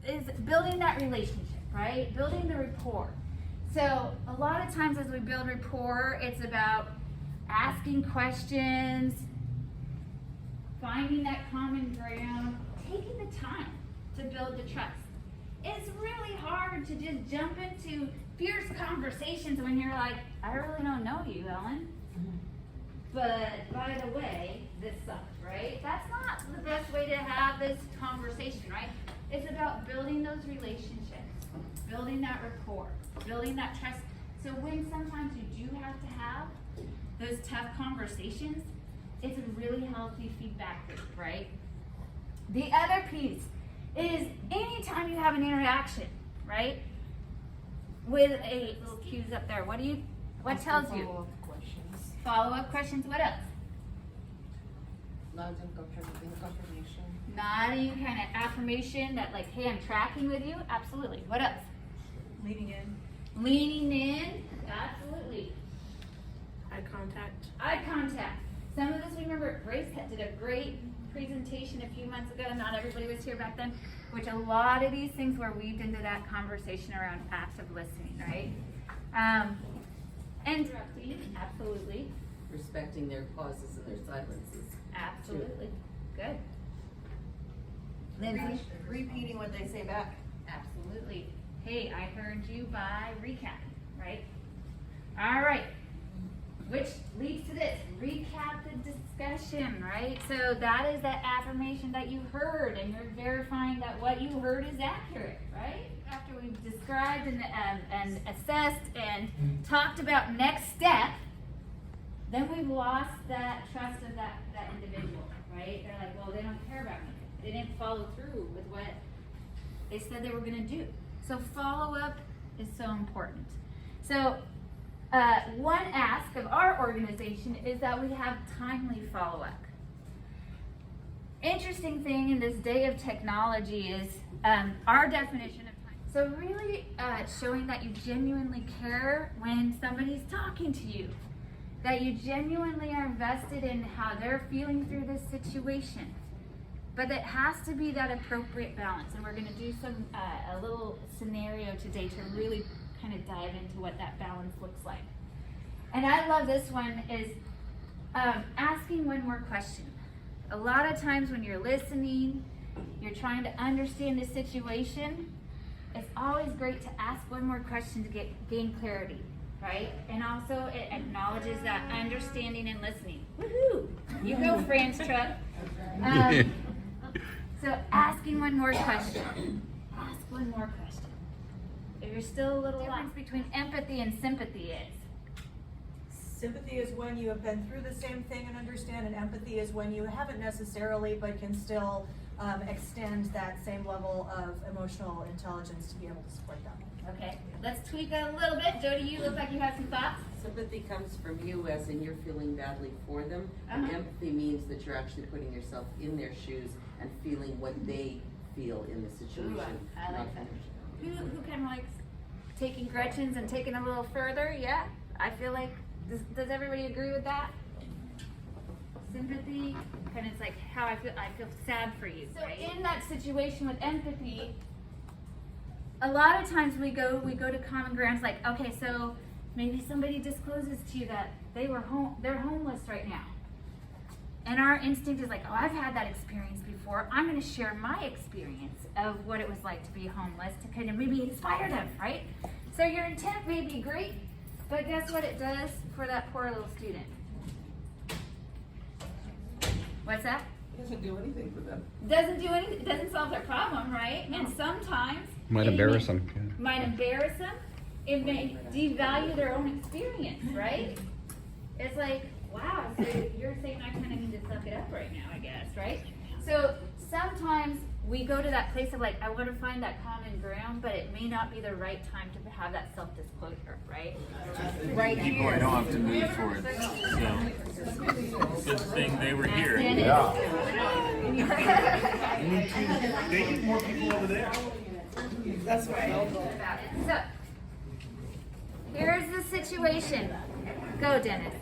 is building that relationship, right? Building the rapport. So a lot of times as we build rapport, it's about asking questions, finding that common ground, taking the time to build the trust. It's really hard to just jump into fierce conversations when you're like, I really don't know you, Ellen. But by the way, this sucks, right? That's not the best way to have this conversation, right? It's about building those relationships, building that rapport, building that trust. So when sometimes you do have to have those tough conversations, it's a really healthy feedback loop, right? The other piece is anytime you have an interaction, right? With a little cues up there, what tells you? Follow-up questions. Follow-up questions, what else? Nodding confirmation. Nodding, kind of affirmation that like, hey, I'm tracking with you. Absolutely. What else? Leaning in. Leaning in. Absolutely. Eye contact. Eye contact. Some of us remember Grace did a great presentation a few months ago. Not everybody was here back then, which a lot of these things were weaved into that conversation around active listening, right? Interrupting. Absolutely. Respecting their pauses and their silences. Absolutely. Good. Lindsay? Repeating what they say back. Absolutely. Hey, I heard you by recapping, right? All right. Which leads to this. Recap the discussion, right? So that is that affirmation that you heard, and you're verifying that what you heard is accurate, right? After we've described and assessed and talked about next step, then we've lost that trust of that individual, right? They're like, well, they don't care about me. They didn't follow through with what they said they were going to do. So follow-up is so important. So one ask of our organization is that we have timely follow-up. Interesting thing in this day of technology is our definition of time. So really showing that you genuinely care when somebody's talking to you, that you genuinely are invested in how they're feeling through this situation. But it has to be that appropriate balance, and we're going to do a little scenario today to really kind of dive into what that balance looks like. And I love this one is asking one more question. A lot of times when you're listening, you're trying to understand the situation, it's always great to ask one more question to gain clarity, right? And also it acknowledges that understanding and listening. Woohoo! You go, Fran's truck. So asking one more question. Ask one more question. If you're still a little lost between empathy and sympathy is. Sympathy is when you have been through the same thing and understand, and empathy is when you haven't necessarily but can still extend that same level of emotional intelligence to be able to support them. Okay, let's tweak it a little bit. Jody, you look like you have some thoughts. Sympathy comes from you as in you're feeling badly for them. And empathy means that you're actually putting yourself in their shoes and feeling what they feel in the situation. Ooh, I like that. Who Who kind of likes taking Gretchen's and taking a little further? Yeah, I feel like, does everybody agree with that? Sympathy, kind of it's like how I feel sad for you. So right? In that situation with empathy, a lot of times we go to common grounds like, okay, so maybe somebody discloses to you that they're homeless right now. And our instinct is like, oh, I've had that experience before. I'm going to share my experience of what it was like to be homeless to kind of maybe inspire them, right? So your intent may be great, but guess what it does for that poor little student? What's that? It doesn't do anything for them. Doesn't do anything. It doesn't solve their problem, right? No. And sometimes Might embarrass them. Yeah. Might embarrass them. It may devalue their own experience, right? It's like, wow, so you're saying I kind of need to suck it up right now, I guess, right? So sometimes we go to that place of like, I want to find that common ground, but it may not be the right time to have that self-disclosure, right? Right here. People I don't have to move for it. So, good thing they were here. They need more people over there. That's right. So, here's the situation. Go, Dennis.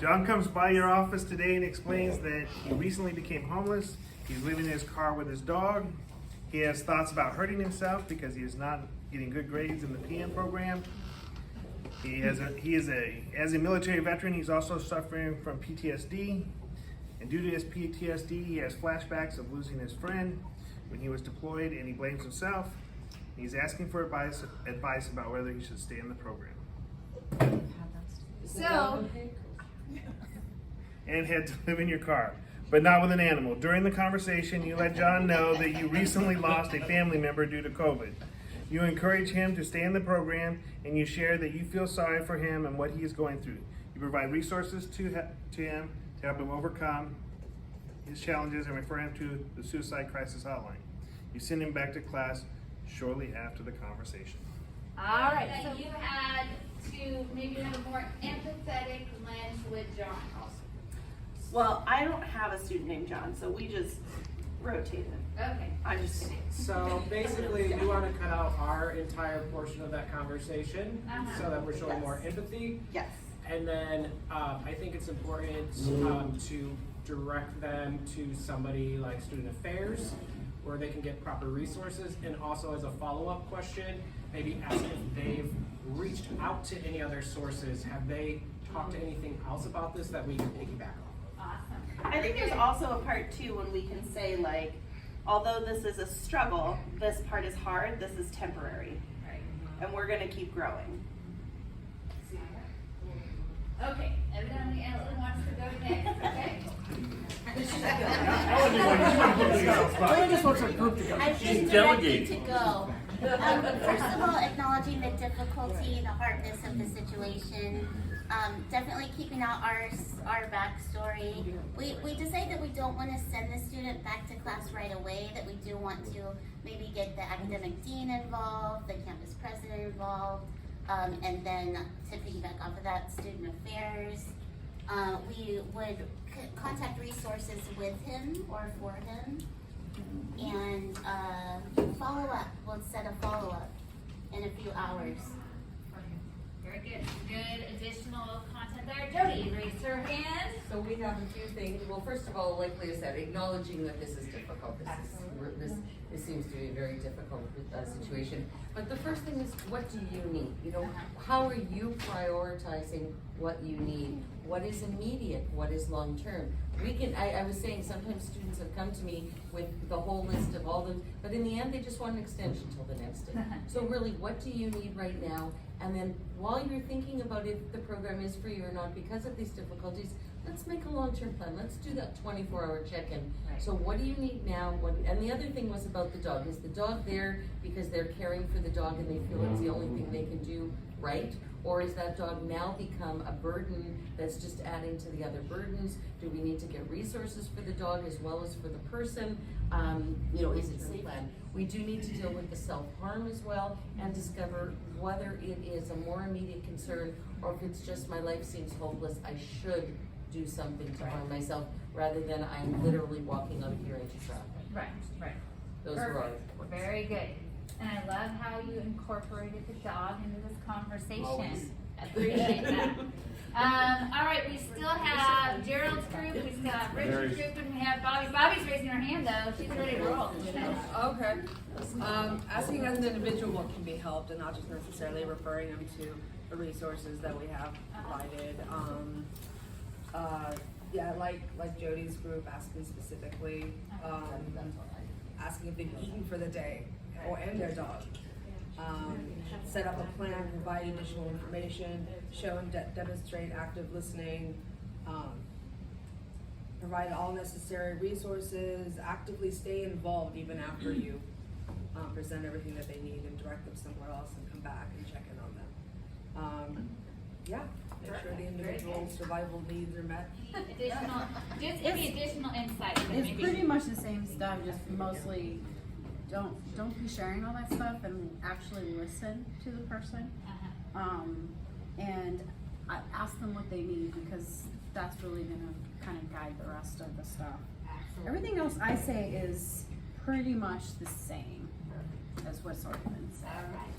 John comes by your office today and explains that he recently became homeless. He's living in his car with his dog. He has thoughts about hurting himself because he is not getting good grades in the PM program. As a military veteran, he's also suffering from PTSD. And due to his PTSD, he has flashbacks of losing his friend when he was deployed, and he blames himself. He's asking for advice about whether he should stay in the program. So, And had to live in your car, but not with an animal. During the conversation, you let John know that you recently lost a family member due to COVID. You encourage him to stay in the program, and you share that you feel sorry for him and what he is going through. You provide resources to him to help him overcome his challenges and refer him to the Suicide Crisis Hotline. You send him back to class shortly after the conversation. all right, so you had to maybe have a more empathetic lens with John also. Well, I don't have a student named John, so we just rotated. Okay. I just, So basically, we want to cut out our entire portion of that conversation Uh-huh. so that we're showing more empathy. yes. And then I think it's important to direct them to somebody like Student Affairs where they can get proper resources. And also as a follow-up question, maybe ask if they've reached out to any other sources. Have they talked to anything else about this that we can piggyback on? Awesome. I think there's also a part too when we can say like, although this is a struggle, this part is hard, this is temporary, Right. and we're gonna keep growing. Okay, evidently Ellen wants to go next, okay? I just want a group to go. I think directed to go. First of all, acknowledging the difficulty, the hardness of the situation. Definitely keeping out our backstory. We decided that we don't want to send the student back to class right away, that we do want to maybe get the academic dean involved, the campus president involved, and then to piggyback off of that, student affairs. We would contact resources with him or for him, and follow up. We'll set a follow up in a few hours. Very good. Good additional content there. Jody raised her hand. So we have a few things. Well, first of all, like Leah said, acknowledging that this is difficult. This seems to be a very difficult situation. But the first thing is, what do you need? You know, how are you prioritizing what you need? What is immediate? What is long term? I was saying sometimes students have come to me with the whole list of all them, but in the end, they just want an extension till the next day. So really, what do you need right now? And then while you're thinking about if the program is for you or not because of these difficulties, let's make a long-term plan. Let's do that 24-hour check-in. Right. So what do you need now? And the other thing was about the dog. Is the dog there because they're caring for the dog and they feel it's the only thing they can do right? Or is that dog now become a burden that's just adding to the other burdens? Do we need to get resources for the dog as well as for the person? Is it safe? We do need to deal with the self-harm as well and discover whether it is a more immediate concern or if it's just my life seems hopeless, I should do something to harm myself rather than I'm literally walking out of here into traffic. Right. Those are our Perfect. points. Very good. And I love how you incorporated the dog into this conversation. Always. Appreciate that. All right, we still have Gerald's group, we still have Richard's group, and we have Bobby. Bobby's raising her hand though. She's ready to roll. Okay. Asking as an individual what can be helped and not just necessarily referring them to the resources that we have provided. Like Jody's group, asking specifically, asking if they've eaten for the day and their dog. Set up a plan, provide additional information, show and demonstrate active listening, provide all necessary resources, actively stay involved even after you present everything that they need and direct them somewhere else and come back and check in on them. Make sure the individual survival needs are met. Just give me additional insight. It's pretty much the same stuff, just mostly don't be sharing all that stuff and actually listen to the person. And I ask them what they need because that's really gonna kind of guide the rest of the stuff. Everything else I say is pretty much the same as what's already been said. All right.